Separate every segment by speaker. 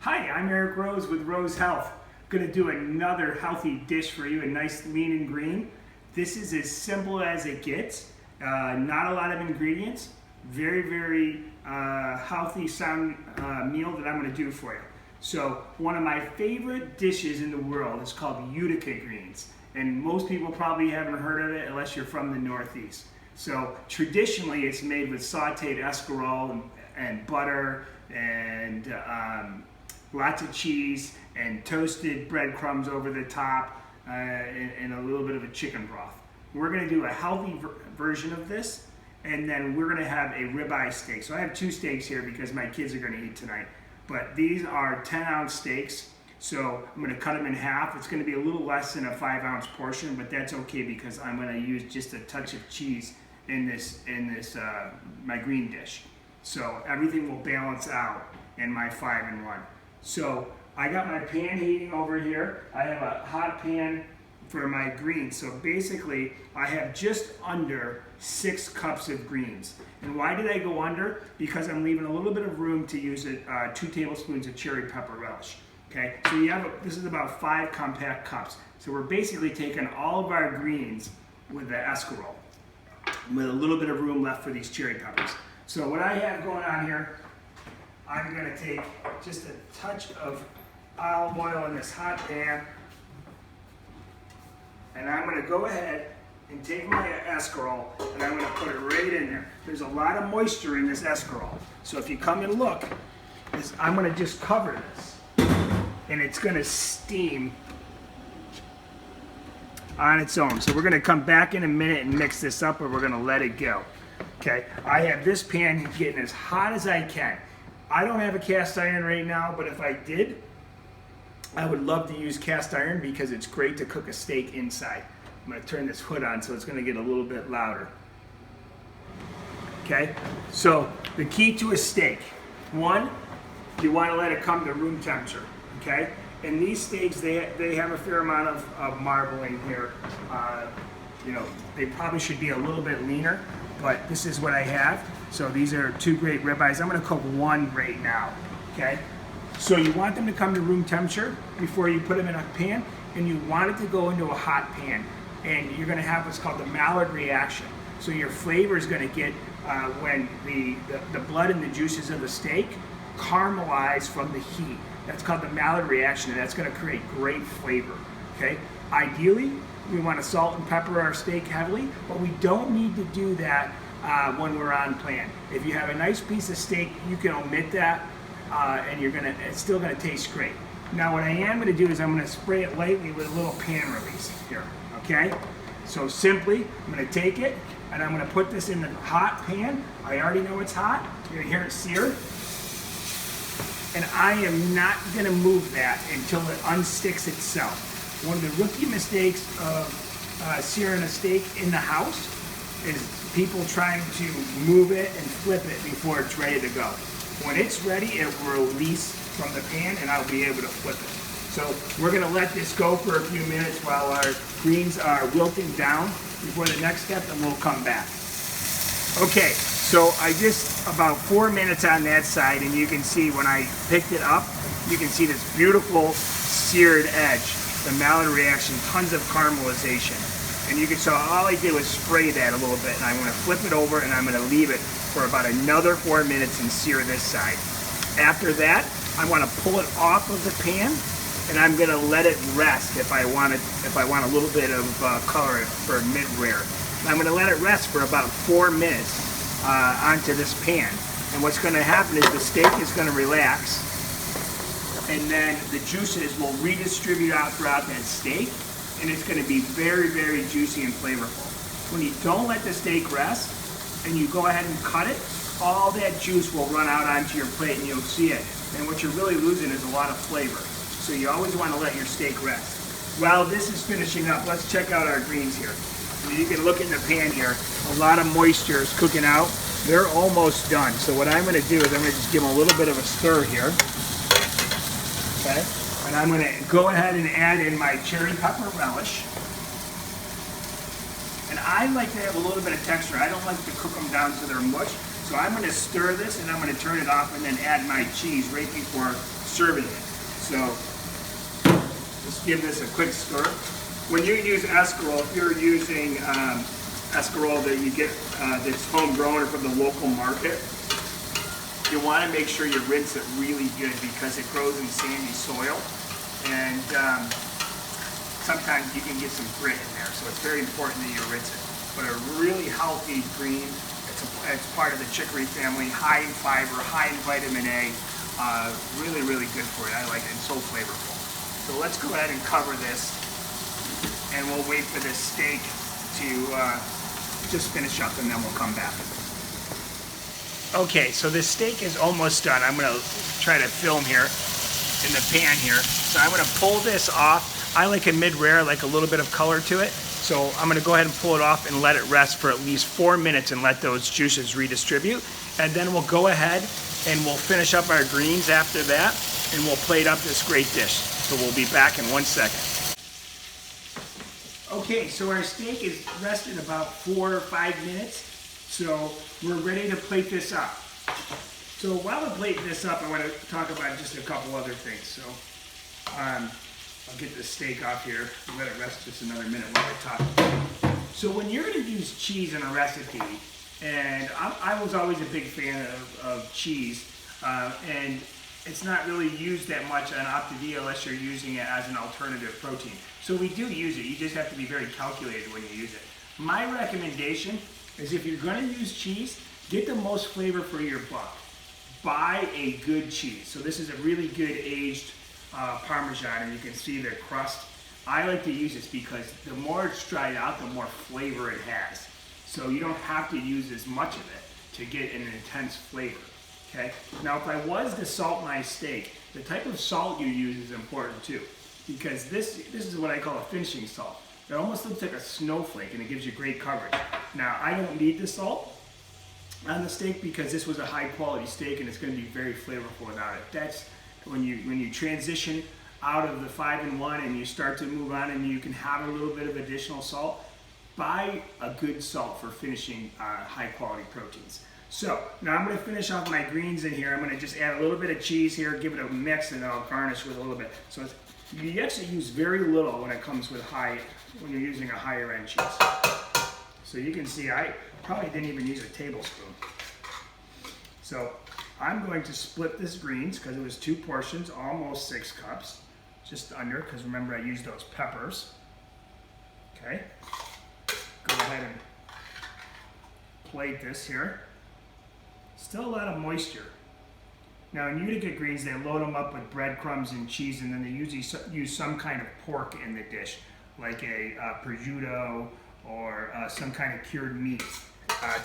Speaker 1: Hi, I'm Eric Rose with Rose Health. Going to do another healthy dish for you, a nice lean and green. This is as simple as it gets. Not a lot of ingredients. Very healthy, sound meal that I'm going to do for you. So one of my favorite dishes in the world is called Utica greens. And most people probably haven't heard of it unless you're from the Northeast. So traditionally it's made with sauteed escarole and butter and lots of cheese and toasted breadcrumbs over the top and a little bit of a chicken broth. We're going to do a healthy version of this, and then we're going to have a ribeye steak. So I have two steaks here because my kids are going to eat tonight. But these are 10-ounce steaks, so I'm going to cut them in half. It's going to be a little less than a 5-ounce portion, but that's okay because I'm going to use just a touch of cheese in this my green dish. So everything will balance out in my 5-in-1. So I got my pan heating over here. I have a hot pan for my greens. So basically I have just under 6 cups of greens. And why did I go under? Because I'm leaving a little bit of room to use 2 tablespoons of cherry pepper relish. Okay, so you have this is about 5 compact cups. So we're basically taking all of our greens with the escarole, with a little bit of room left for these cherry peppers. So what I have going on here, I'm going to take just a touch of olive oil in this hot pan, and I'm going to go ahead and take my escarole and I'm going to put it right in there. There's a lot of moisture in this escarole, so if you come and look, I'm going to just cover this, and it's going to steam on its own. So we're going to come back in a minute and mix this up, or we're going to let it go. Okay, I have this pan getting as hot as I can. I don't have a cast iron right now, but if I did, I would love to use cast iron because it's great to cook a steak inside. I'm going to turn this hood on so it's going to get a little bit louder. Okay, so the key to a steak, one, you want to let it come to room temperature. Okay, and these steaks, they have a fair amount of marbling here. They probably should be a little bit leaner, but this is what I have. So these are 2 great ribeyes. I'm going to cook 1 right now. Okay, so you want them to come to room temperature before you put them in a pan, and you want it to go into a hot pan, and you're going to have what's called the Maillard reaction. So your flavor is going to get when the blood and the juices of the steak caramelize from the heat. That's called the Maillard reaction, and that's going to create great flavor. Okay, ideally we want to salt and pepper our steak heavily, but we don't need to do that when we're on plan. If you have a nice piece of steak, you can omit that, and it's still gonna taste great. Now what I am gonna do is I'm gonna spray it lightly with a little pan release here, okay? So simply, I'm gonna take it, and I'm gonna put this in the hot pan. I already know it's hot. You're gonna hear it sear. And I am not gonna move that until it unsticks itself. One of the rookie mistakes of searing a steak in the house is people trying to move it and flip it before it's ready to go. When it's ready, it will release from the pan and I'll be able to flip it. So we're gonna let this go for a few minutes while our greens are wilting down before the next step, and we'll come back. Okay, so I just about 4 minutes on that side, and you can see when I picked it up, you can see this beautiful seared edge. The Maillard reaction, tons of caramelization. And you can see all I did was spray that a little bit, and I'm going to flip it over and I'm going to leave it for about another 4 minutes and sear this side. After that, I want to pull it off of the pan, and I'm going to let it rest if I want a little bit of color for mid-rare. I'm going to let it rest for about 4 minutes onto this pan. And what's going to happen is the steak is going to relax, and then the juices will redistribute out throughout that steak, and it's going to be very juicy and flavorful. When you don't let the steak rest and you go ahead and cut it, all that juice will run out onto your plate and you'll see it. And what you're really losing is a lot of flavor. So you always want to let your steak rest. While this is finishing up, let's check out our greens here. And you can look in the pan here, a lot of moisture is cooking out. They're almost done. So what I'm going to do is I'm going to just give them a little bit of a stir here. Okay, and I'm going to go ahead and add in my cherry pepper relish. And I like to have a little bit of texture. I don't like to cook them down to their mush. So I'm going to stir this and I'm going to turn it off and then add my cheese right before serving it. So just give this a quick stir. When you use escarole, if you're using escarole that you get that's homegrown or from the local market, you want to make sure you rinse it really good because it grows in sandy soil, and sometimes you can get some grit in there, so it's very important that you rinse it. But a really healthy green, it's part of the chicory family, high in fiber, high in vitamin A, really, really good for it. I like it, it's so flavorful. So let's go ahead and cover this, and we'll wait for this steak to just finish up, and then we'll come back. Okay, so this steak is almost done. I'm gonna try to film here in the pan here. So I'm gonna pull this off. I like a mid-rare, like a little bit of color to it. So I'm gonna go ahead and pull it off and let it rest for at least 4 minutes and let those juices redistribute. And then we'll go ahead and we'll finish up our greens after that, and we'll plate up this great dish. So we'll be back in 1 second. Okay, so our steak is rested about 4 or 5 minutes. So we're ready to plate this up. So while we're plating this up, I want to talk about just a couple other things. So I'll get the steak off here and let it rest just another minute while I talk. So when you're going to use cheese in a recipe, and I was always a big fan of cheese, and it's not really used that much on Optavia unless you're using it as an alternative protein. So we do use it, you just have to be very calculated when you use it. My recommendation is if you're going to use cheese, get the most flavor for your buck. Buy a good cheese. So this is a really good aged Parmesan, and you can see the crust. I like to use this because the more it's dried out, the more flavor it has. So you don't have to use as much of it to get an intense flavor. Okay. Now, if I was to salt my steak, the type of salt you use is important too, because this is what I call a finishing salt. It almost looks like a snowflake, and it gives you great coverage. Now, I don't need the salt on the steak because this was a high quality steak, and it's going to be very flavorful without it. That's when you transition out of the 5-in-1 and you start to move on, and you can have a little bit of additional salt. Buy a good salt for finishing high quality proteins. So now I'm going to finish off my greens in here. I'm going to just add a little bit of cheese here, give it a mix, and then I'll garnish with a little bit. So you actually use very little when it comes with when you're using a higher end cheese. So you can see I probably didn't even use a tablespoon. So I'm going to split this greens because it was 2 portions, almost 6 cups, just under, because remember I used those peppers. Okay, go ahead and plate this here. Still a lot of moisture. Now in Utica greens, they load them up with breadcrumbs and cheese, and then they usually use some kind of pork in the dish, like a prosciutto or some kind of cured meat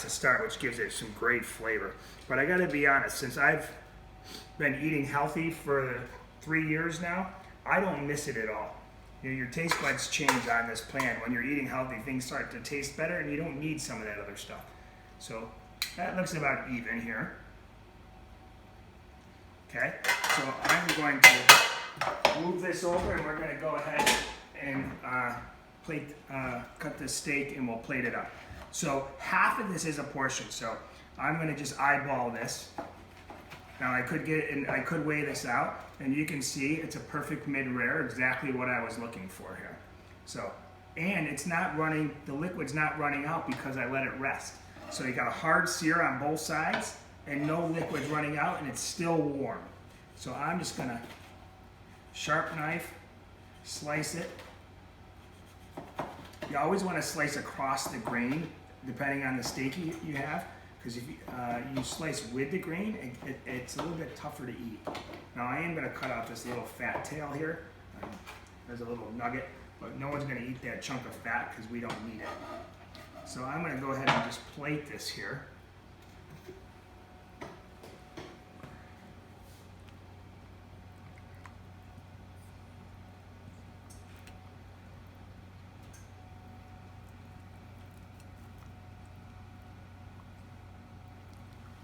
Speaker 1: to start, which gives it some great flavor. But I gotta be honest, since I've been eating healthy for 3 years now, I don't miss it at all. You know, your taste buds change on this plan. When you're eating healthy, things start to taste better, and you don't need some of that other stuff. So that looks about even here. Okay, so I'm going to move this over, and we're going to go ahead and cut this steak, and we'll plate it up. So half of this is a portion, so I'm going to just eyeball this. Now I could weigh this out, and you can see it's a perfect mid-rare, exactly what I was looking for here. So, and it's not running, the liquid's not running out because I let it rest. So you got a hard sear on both sides, and no liquid's running out, and it's still warm. So I'm just gonna sharp knife, slice it. You always want to slice across the grain, depending on the steak you have, because if you slice with the grain, it's a little bit tougher to eat. Now I am gonna cut out this little fat tail here. There's a little nugget, but no one's gonna eat that chunk of fat because we don't need it. So I'm gonna go ahead and just plate this here.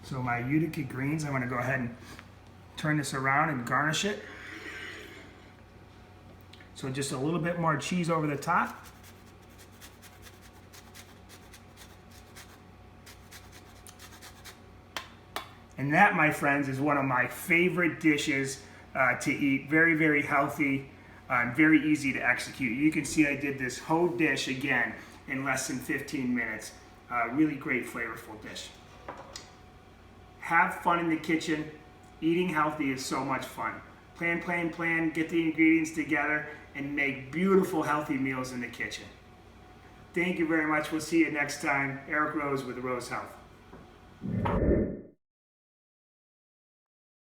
Speaker 1: So my Utica greens, I'm going to go ahead and turn this around and garnish it. So just a little bit more cheese over the top. And that, my friends, is one of my favorite dishes to eat. Very, very healthy, very easy to execute. You can see I did this whole dish again in less than 15 minutes. Really great, flavorful dish. Have fun in the kitchen. Eating healthy is so much fun. Plan, plan, plan, get the ingredients together, and make beautiful, healthy meals in the kitchen. Thank you very much. We'll see you next time. Eric Rose with Rose Health.